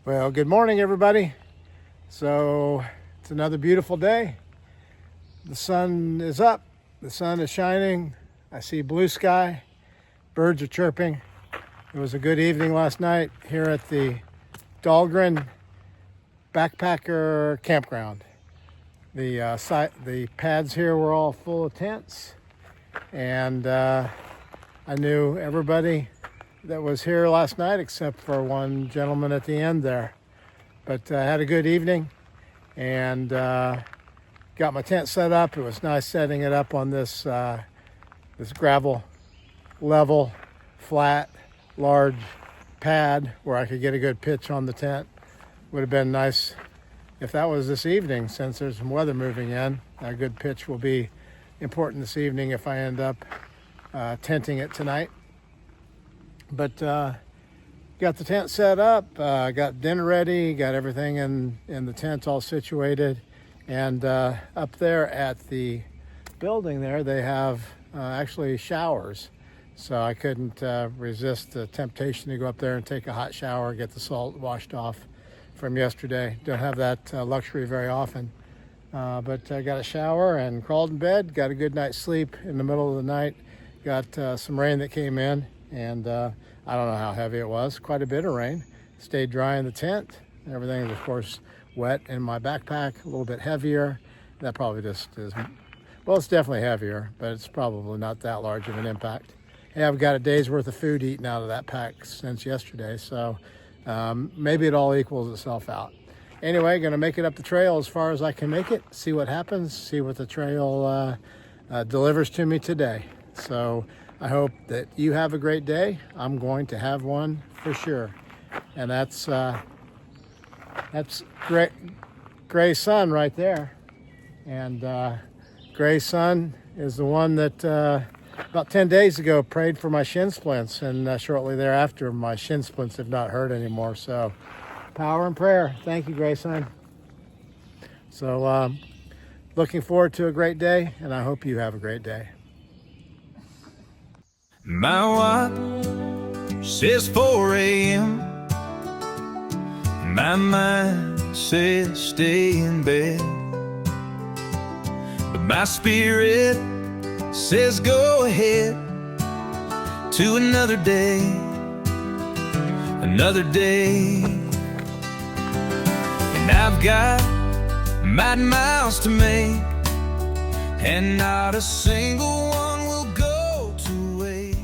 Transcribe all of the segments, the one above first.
Well, good morning, everybody. So it's another beautiful day. The sun is up, the sun is shining. I see blue sky, birds are chirping. It was a good evening last night here at the Dahlgren Backpacker Campground. The pads here were all full of tents, and I knew everybody that was here last night except for one gentleman at the end there. But I had a good evening and got my tent set up. It was nice setting it up on this gravel, level, flat, large pad where I could get a good pitch on the tent. Would have been nice if that was this evening, since there's some weather moving in. A good pitch will be important this evening if I end up tenting it tonight. But got the tent set up, got dinner ready, got everything in the tent all situated. And up there at the building there, they have actually showers. So I couldn't resist the temptation to go up there and take a hot shower, get the salt washed off from yesterday. Don't have that luxury very often. But I got a shower and crawled in bed, got a good night's sleep in the middle of the night. Got some rain that came in, and I don't know how heavy it was, quite a bit of rain. Stayed dry in the tent. Everything is, of course, wet in my backpack, a little bit heavier. That probably just is, well, it's definitely heavier, but it's probably not that large of an impact. Hey, I've got a day's worth of food eaten out of that pack since yesterday, so maybe it all equals itself out. Anyway, gonna make it up the trail as far as I can make it, see what happens, see what the trail delivers to me today. So I hope that you have a great day. I'm going to have one for sure. And that's Gray Sun right there. And Gray Sun is the one that about 10 days ago prayed for my shin splints, and shortly thereafter my shin splints have not hurt anymore. So power and prayer. Thank you, Gray Sun. So looking forward to a great day, and I hope you have a great day. My watch says 4 a.m. My mind says stay in bed, but my spirit says go ahead to another day, another day. And I've got miles to make, and not a single one will go to waste.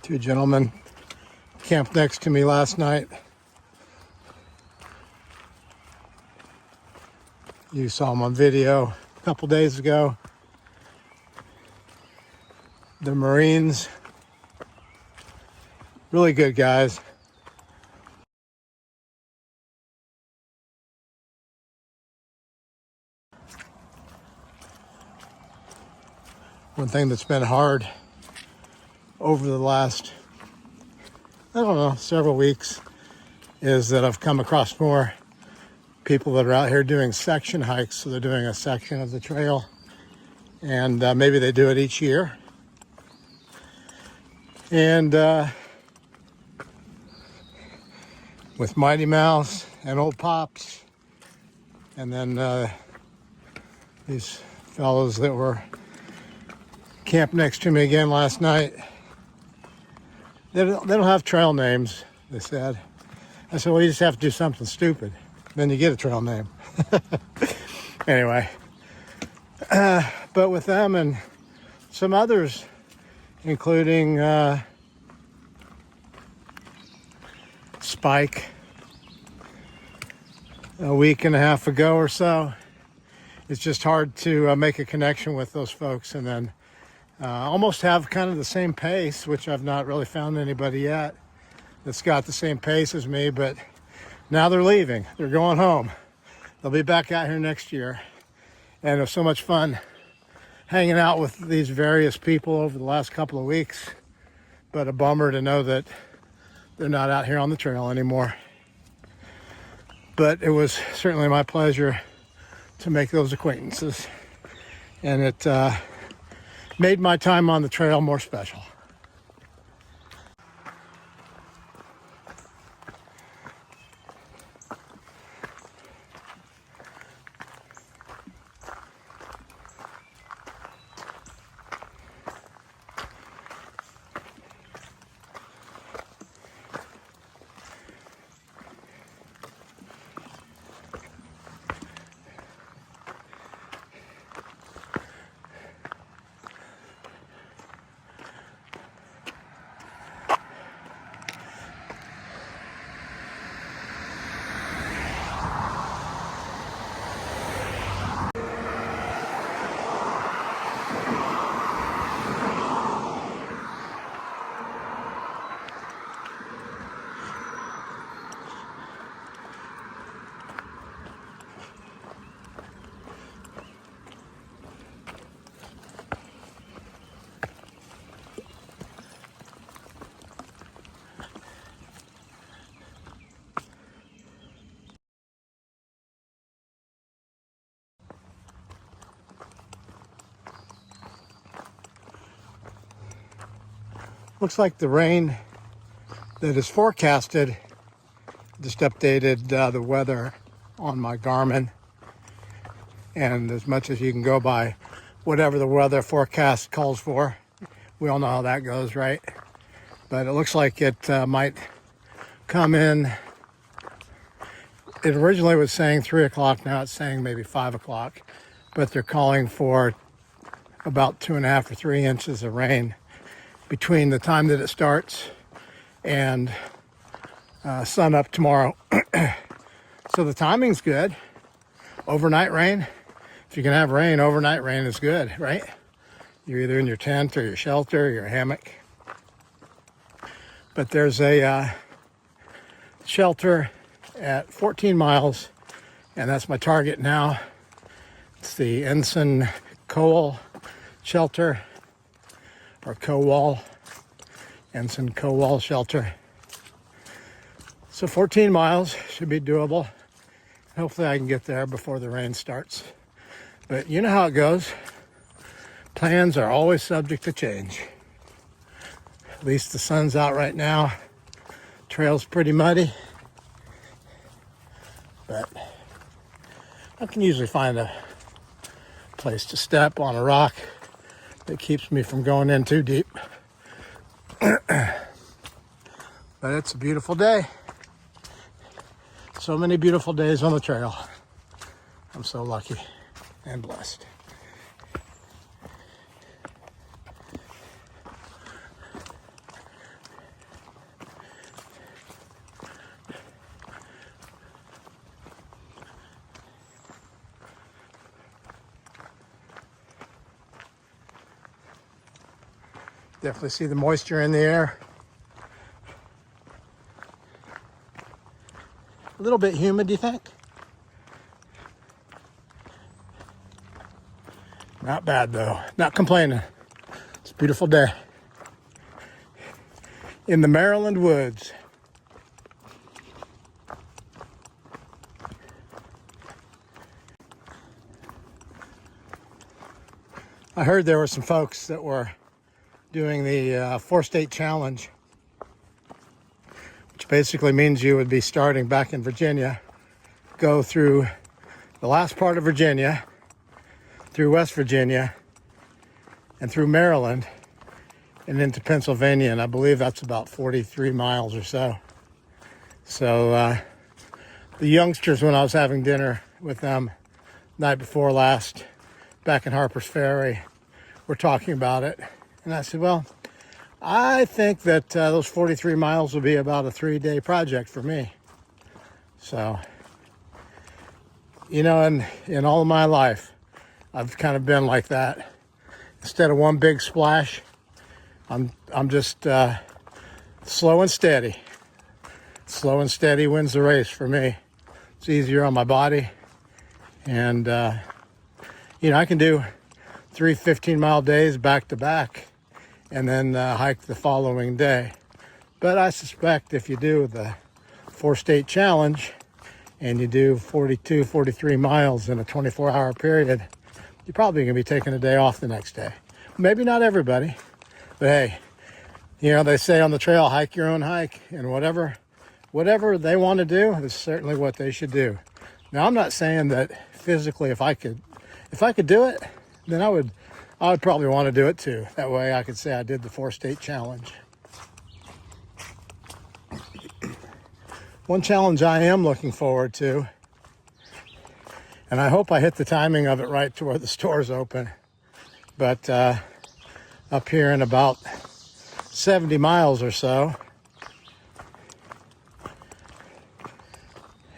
Two gentlemen camped next to me last night. You saw them on video a couple days ago. The Marines, really good guys. One thing that's been hard over the last, I don't know, several weeks is that I've come across more people that are out here doing section hikes. So they're doing a section of the trail, and maybe they do it each year. And with Mighty Mouse and Old Pops, and then these fellows that were camped next to me again last night. They don't have trail names, they said. I said, well, you just have to do something stupid. Then you get a trail name. Anyway, but with them and some others, including Spike, a week and a half ago or so, it's just hard to make a connection with those folks and then almost have kind of the same pace, which I've not really found anybody yet that's got the same pace as me, but Now they're leaving. They're going home. They'll be back out here next year. And it was so much fun hanging out with these various people over the last couple of weeks. But a bummer to know that they're not out here on the trail anymore. But it was certainly my pleasure to make those acquaintances. And it made my time on the trail more special. Looks like the rain that is forecasted, just updated the weather on my Garmin. And as much as you can go by whatever the weather forecast calls for, we all know how that goes, right? But it looks like it might come in. It originally was saying 3 o'clock, now it's saying maybe 5 o'clock. But they're calling for about 2.5 or 3 inches of rain between the time that it starts and sun up tomorrow. So the timing's good. Overnight rain. If you can have rain, overnight rain is good, right? You're either in your tent or your shelter or your hammock. But there's a shelter at 14 miles, and that's my target now. It's the Ensign Coal Shelter, or Cowall, Ensign Cowall Shelter. So 14 miles should be doable. Hopefully I can get there before the rain starts. But you know how it goes. Plans are always subject to change. At least the sun's out right now. Trail's pretty muddy. But I can usually find a place to step on a rock that keeps me from going in too deep. But it's a beautiful day. So many beautiful days on the trail. I'm so lucky and blessed. Definitely see the moisture in the air. A little bit humid, do you think? Not bad though, not complaining. It's a beautiful day in the Maryland woods. I heard there were some folks that were doing the 4-state challenge, which basically means you would be starting back in Virginia, go through the last part of Virginia, through West Virginia, and through Maryland, and into Pennsylvania, and I believe that's about 43 miles or so. So the youngsters, when I was having dinner with them night before last, back in Harper's Ferry, were talking about it. And I said, well, I think that those 43 miles will be about a 3-day project for me. So, you know, in all of my life, I've kind of been like that. Instead of one big splash, I'm just slow and steady. slow and steady wins the race for me. It's easier on my body. And, you know, I can do 3 15-mile days back to back and then hike the following day. But I suspect if you do the 4-state challenge and you do 42, 43 miles in a 24-hour period, you're probably going to be taking a day off the next day. Maybe not everybody, but hey, you know, they say on the trail, hike your own hike, and whatever they want to do is certainly what they should do. Now, I'm not saying that physically, if I could do it, then I would probably want to do it too. That way I could say I did the 4-state challenge. One challenge I am looking forward to, and I hope I hit the timing of it right to where the store's open, but up here in about 70 miles or so,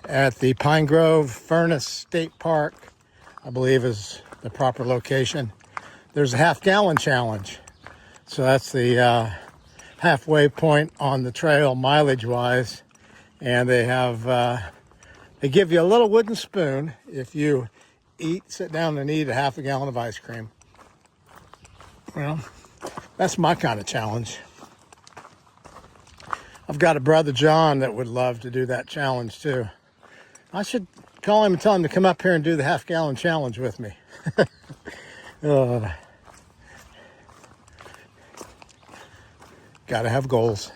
at the Pine Grove Furnace State Park, I believe is the proper location, there's a half-gallon challenge. So that's the halfway point on the trail mileage-wise. And they have, they give you a little wooden spoon if you sit down and eat a half a gallon of ice cream. Well, that's my kind of challenge. I've got a brother, John, that would love to do that challenge too. I should call him and tell him to come up here and do the half-gallon challenge with me. Gotta have goals.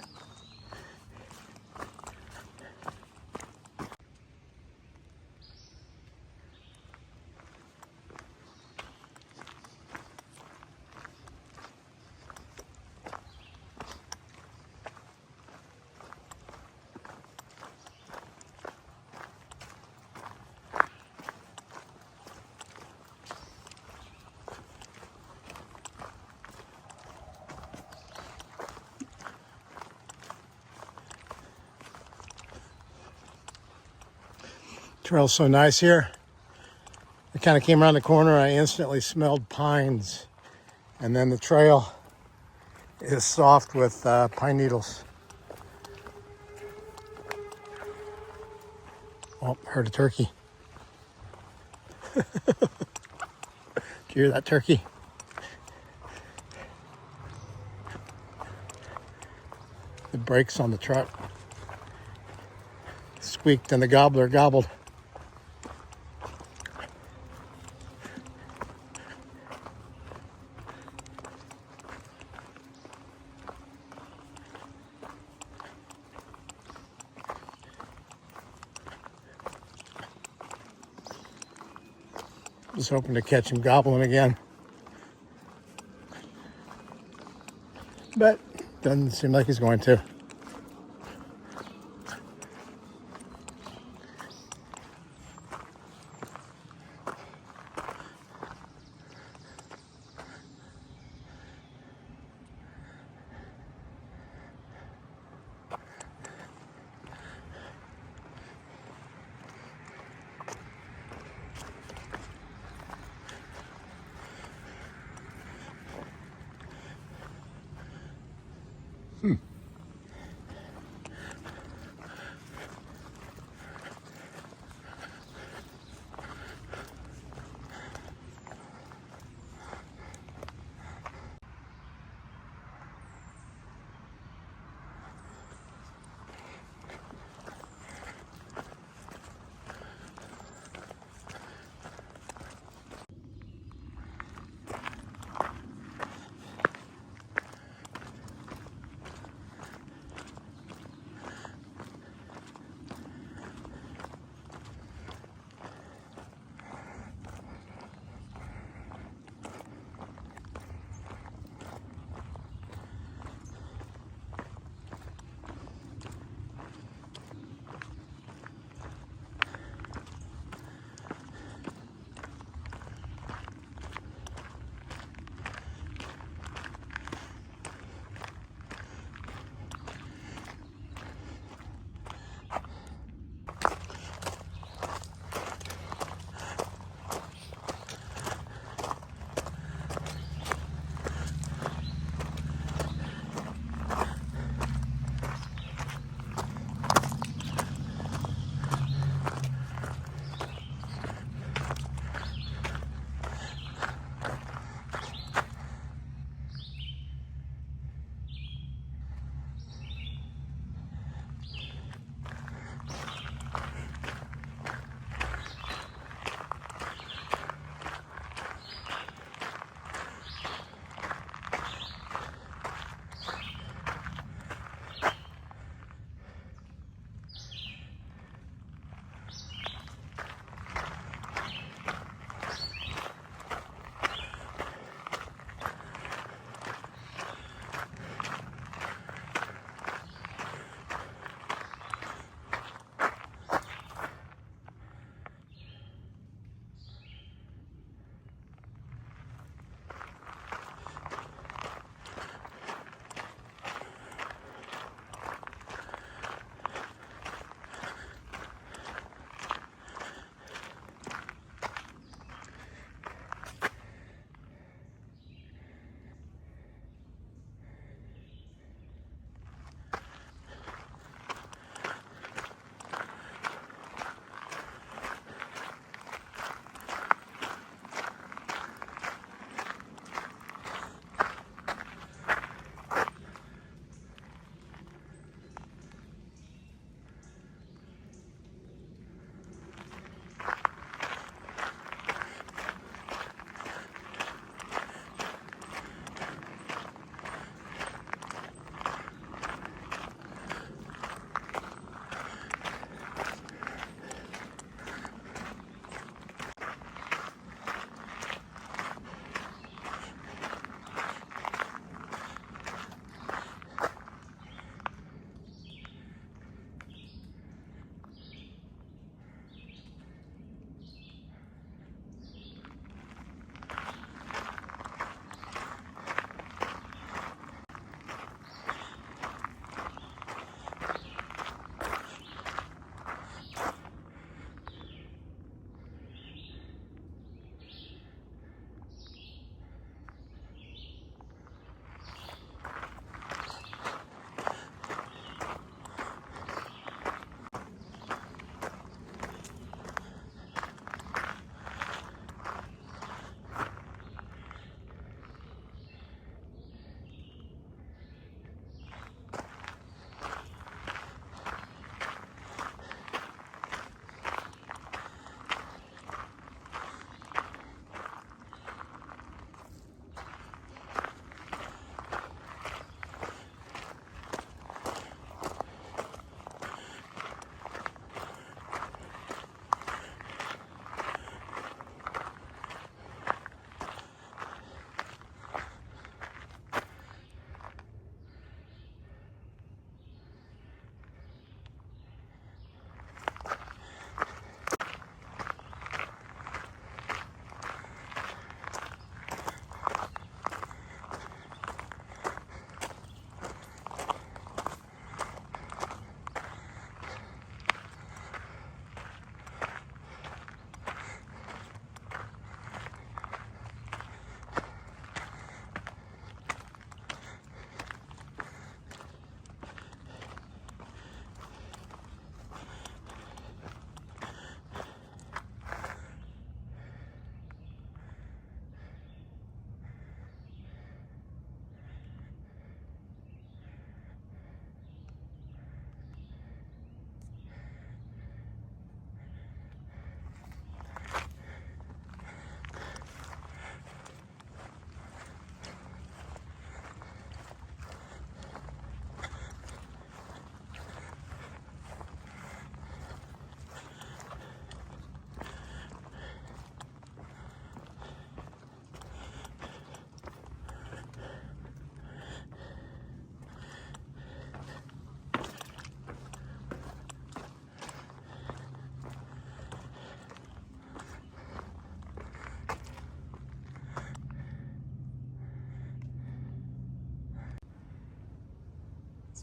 Trail's so nice here. I kind of came around the corner, I instantly smelled pines. And then the trail is soft with pine needles. Oh, heard a turkey. Did you hear that turkey? The brakes on the truck squeaked and the gobbler gobbled. Just hoping to catch him gobbling again. But doesn't seem like he's going to.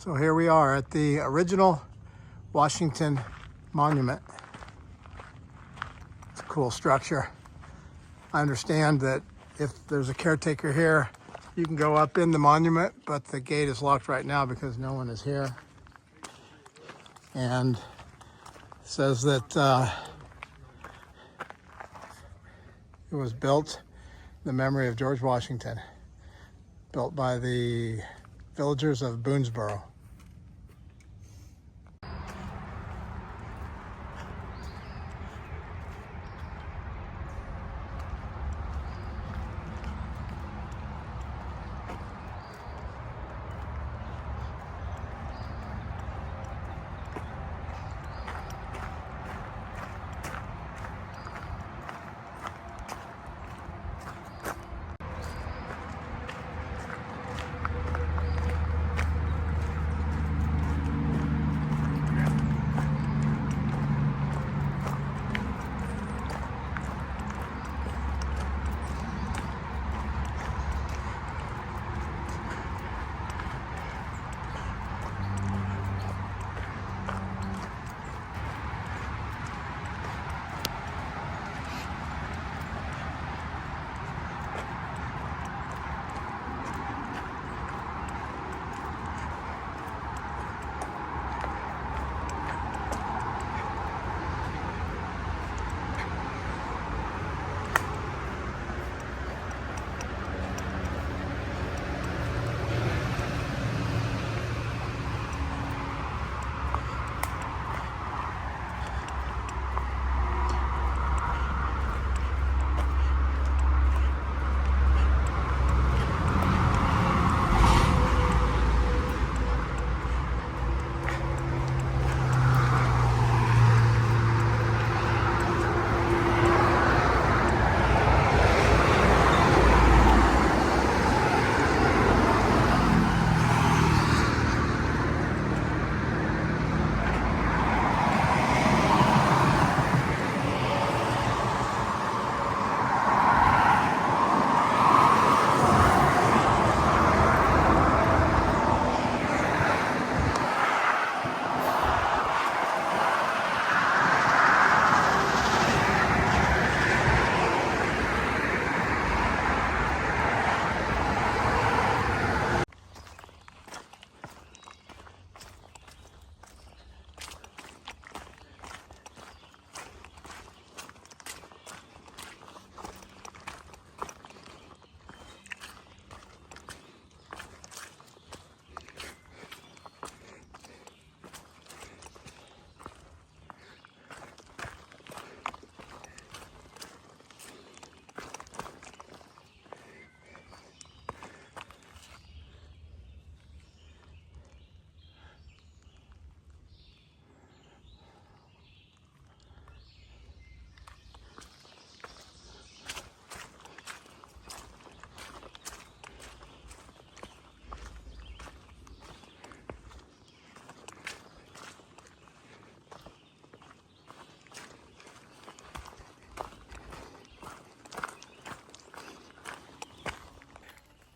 So here we are at the original Washington Monument. It's a cool structure. I understand that if there's a caretaker here, you can go up in the monument, but the gate is locked right now because no one is here. And it says that it was built in the memory of George Washington, built by the villagers of Boonesboro.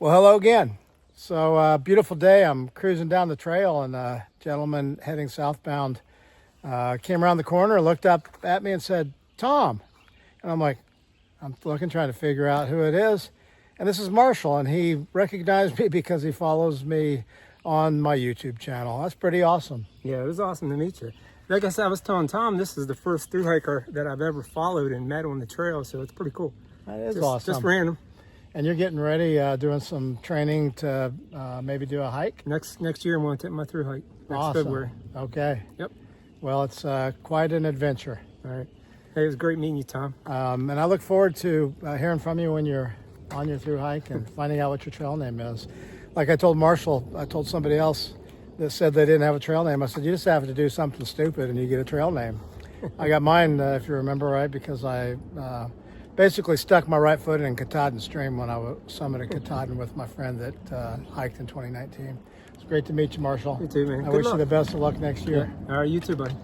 Well, hello again. So beautiful day. I'm cruising down the trail, and a gentleman heading southbound came around the corner, looked up at me and said, "Tom." And I'm looking, trying to figure out who it is. And this is Marshall, and he recognized me because he follows me on my YouTube channel. That's pretty awesome. Yeah, it was awesome to meet you. Like I said, I was telling Tom, this is the first thru hiker that I've ever followed and met on the trail, so it's pretty cool. That is awesome. Just random. And you're getting ready, doing some training to maybe do a hike? Next year, I'm going to take my thru hike next Awesome. February. Okay. Yep. Well, it's quite an adventure. All right. Hey, it was great meeting you, Tom. And I look forward to hearing from you when you're on your thru hike and finding out what your trail name is. Like I told Marshall, I told somebody else that said they didn't have a trail name. I said, you just have to do something stupid and you get a trail name. I got mine, if you remember right, because I basically stuck my right foot in Katahdin Stream when I summited Katahdin with my friend that hiked in 2019. It's great to meet you, Marshall. You too, man. I Good wish luck. you the best of luck next year. All right, you too, buddy.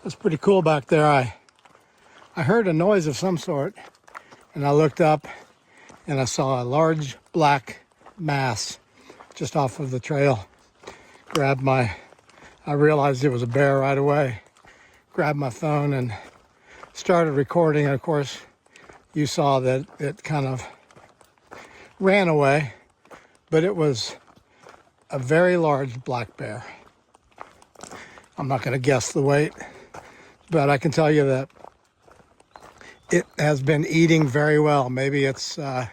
It's pretty cool back there. I heard a noise of some sort, and I looked up and I saw a large black mass just off of the trail. I realized it was a bear right away. Grabbed my phone and started recording. And of course, you saw that it kind of ran away, but it was a very large black bear. I'm not going to guess the weight, but I can tell you that it has been eating very well. Maybe it's, well,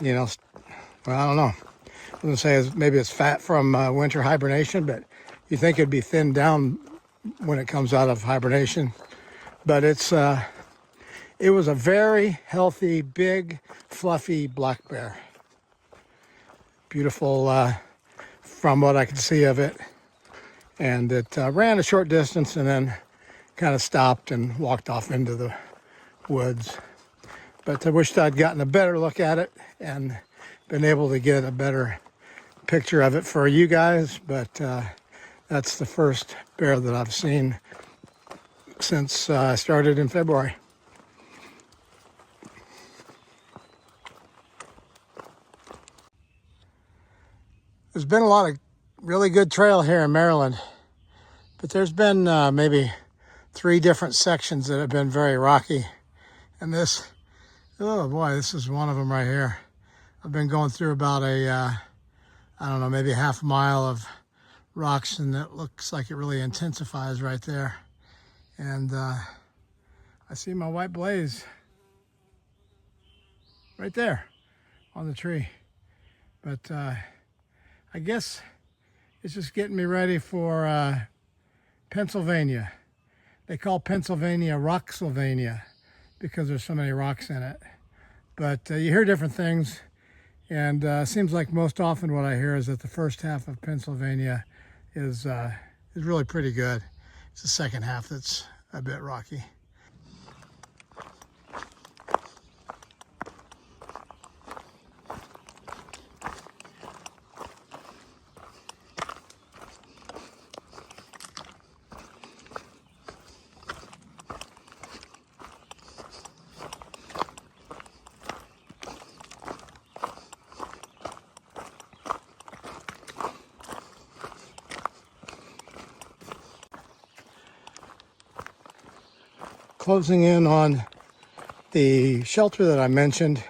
I don't know. I was going to say maybe it's fat from winter hibernation, but you think it'd be thinned down when it comes out of hibernation. But it was a very healthy, big, fluffy black bear. Beautiful from what I could see of it. And it ran a short distance and then kind of stopped and walked off into the woods. But I wished I'd gotten a better look at it and been able to get a better picture of it for you guys. But that's the first bear that I've seen since I started in February. There's been a lot of really good trail here in Maryland, but there's been maybe 3 different sections that have been very rocky. And this, oh boy, this is one of them right here. I've been going through about I don't know, maybe half a mile of rocks, and it looks like it really intensifies right there. And I see my white blaze right there on the tree. But I guess it's just getting me ready for Pennsylvania. They call Pennsylvania Rocksylvania because there's so many rocks in it. But you hear different things, and it seems like most often what I hear is that the first half of Pennsylvania is really pretty good. It's the second half that's a bit rocky. Closing in on the shelter that I mentioned,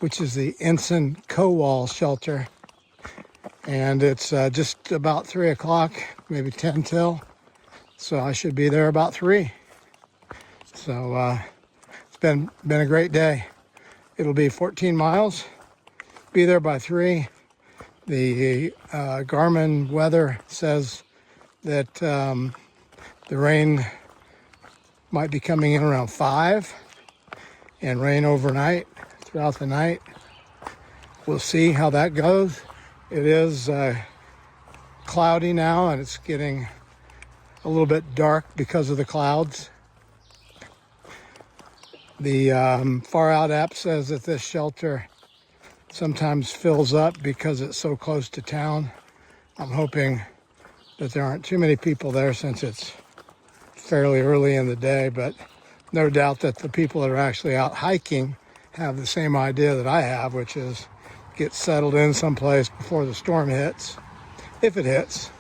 which is the Ensign Co-Wall shelter. And it's just about 3 o'clock, maybe 10 till. So I should be there about 3. So it's been a great day. It'll be 14 miles. Be there by 3. The Garmin weather says that the rain might be coming in around 5 and rain overnight throughout the night. We'll see how that goes. It is cloudy now, and it's getting a little bit dark because of the clouds. The Far Out app says that this shelter sometimes fills up because it's so close to town. I'm hoping that there aren't too many people there since it's fairly early in the day, but no doubt that the people that are actually out hiking have the same idea that I have, which is get settled in someplace before the storm hits, if it hits.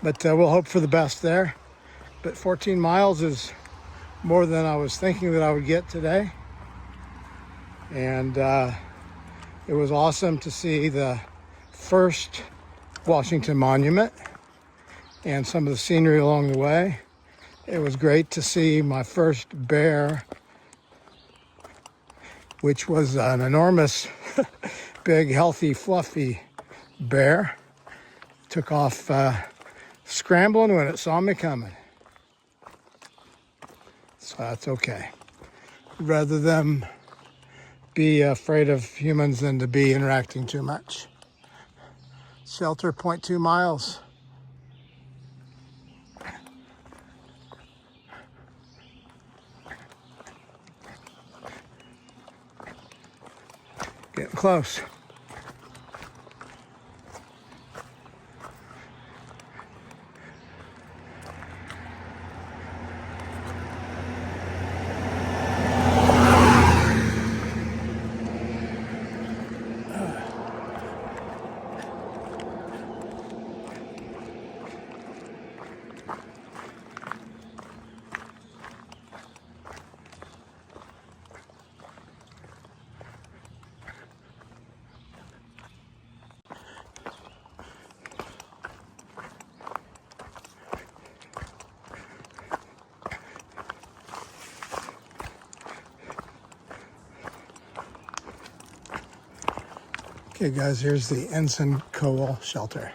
But we'll hope for the best there. But 14 miles is more than I was thinking that I would get today. And it was awesome to see the first Washington Monument and some of the scenery along the way. It was great to see my first bear, which was an enormous, big, healthy, fluffy bear. Took off scrambling when it saw me coming. So that's okay. Rather than be afraid of humans than to be interacting too much. Shelter 0.2 miles. Getting close. Okay guys, here's the Ensign Coal Shelter.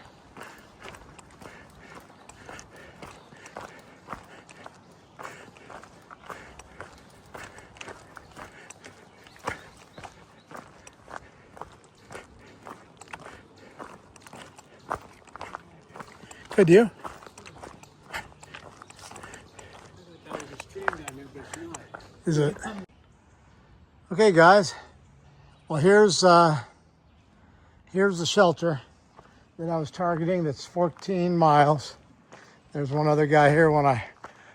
Good, you? Is it? Okay guys, well here's the shelter that I was targeting. That's 14 miles. There's one other guy here when I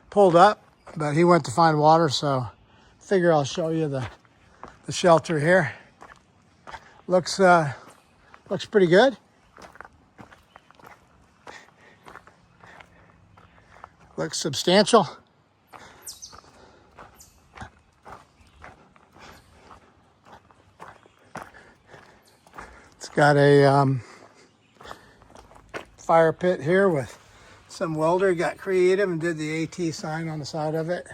pulled up, but he went to find water, so I figure I'll show you the shelter here. Looks pretty good. Looks substantial. It's got a fire pit here with some welder got creative and did the AT sign on the side of it.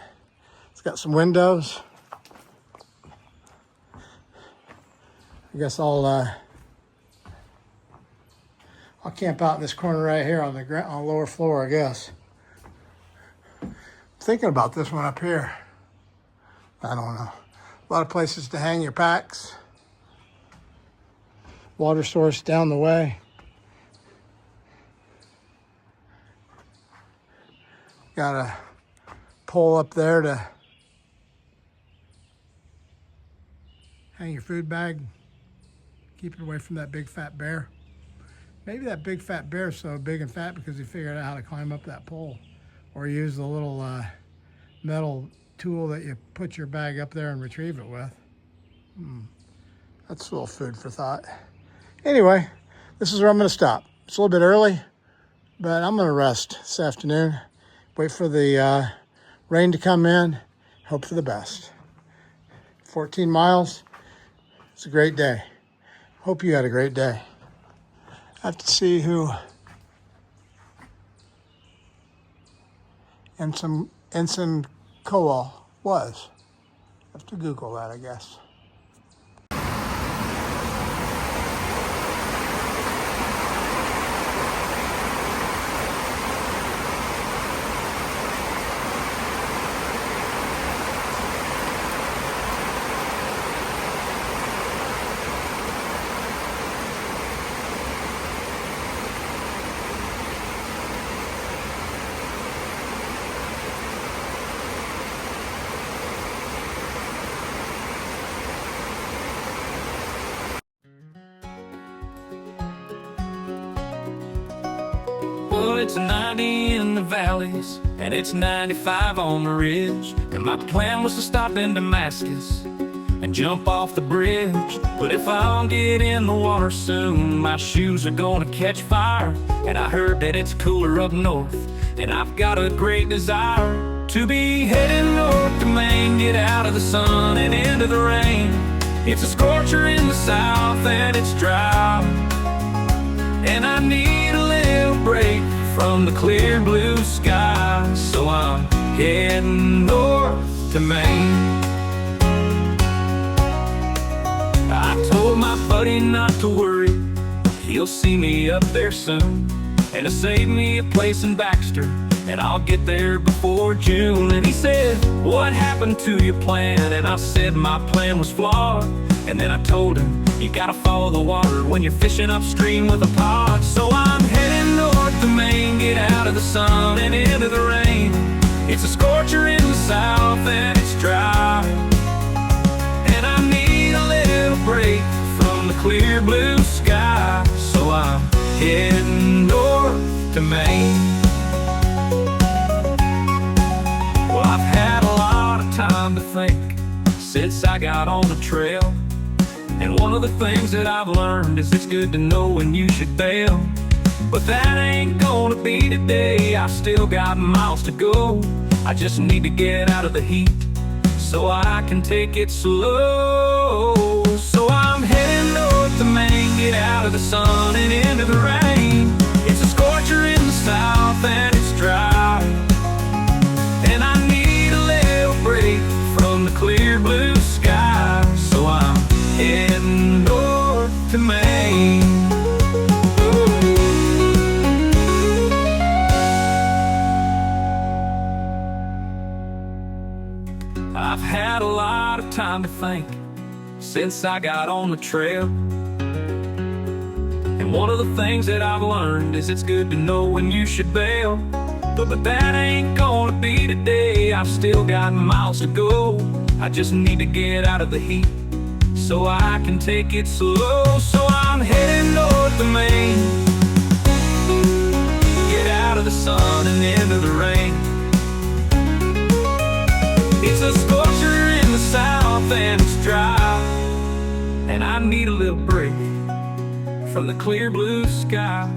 It's got some windows. I guess I'll camp out in this corner right here on the lower floor, I guess. Thinking about this one up here. I don't know. A lot of places to hang your packs. Water source down the way. Got a pole up there to hang your food bag. Keep it away from that big fat bear. Maybe that big fat bear is so big and fat because he figured out how to climb up that pole. Or use the little metal tool that you put your bag up there and retrieve it with. That's a little food for thought. Anyway, this is where I'm going to stop. It's a little bit early, but I'm going to rest this afternoon. Wait for the rain to come in. Hope for the best. 14 miles. It's a great day. Hope you had a great day. I have to see who Ensign Coal was. I have to Google that, I guess. Well, it's 90 in the valleys, and it's 95 on the ridge. And my plan was to stop in Damascus and jump off the bridge. But if I don't get in the water soon, my shoes are gonna catch fire. And I heard that it's cooler up north, and I've got a great desire to be heading north to Maine, get out of the sun and into the rain. It's a scorcher in the south and it's dry, and I need a little break from the clear blue sky. So I'm heading north to Maine. I told my buddy not to worry, he'll see me up there soon, and to save me a place in Baxter, and I'll get there before June. And he said, what happened to your plan? And I said my plan was flawed. And then I told him, you gotta follow the water when you're fishing upstream with a pod. So I'm heading north to Maine, get out of the sun and into the rain. It's a scorcher in the south and it's dry, and I need a little break from the clear blue sky. So I'm heading north to Maine. Well, I've had a lot of time to think since I got on the trail, and one of the things that I've learned is it's good to know when you should bail. But that ain't gonna be today, I still got miles to go. I just need to get out of the heat so I can take it slow. So I'm heading north to Maine, get out of the sun and into the rain. It's a scorcher in the south and it's dry, and I need a little break from the clear blue sky. So I'm heading north to Maine. I've had a lot of time to think since I got on the trail. And one of the things that I've learned is it's good to know when you should bail. But that ain't gonna be today. I've still got miles to go. I just need to get out of the heat so I can take it slow. So I'm heading north to Maine, get out of the sun and into the rain. It's a scorcher in the south and it's dry, and I need a little break from the clear blue sky.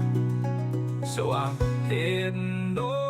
So I'm heading north.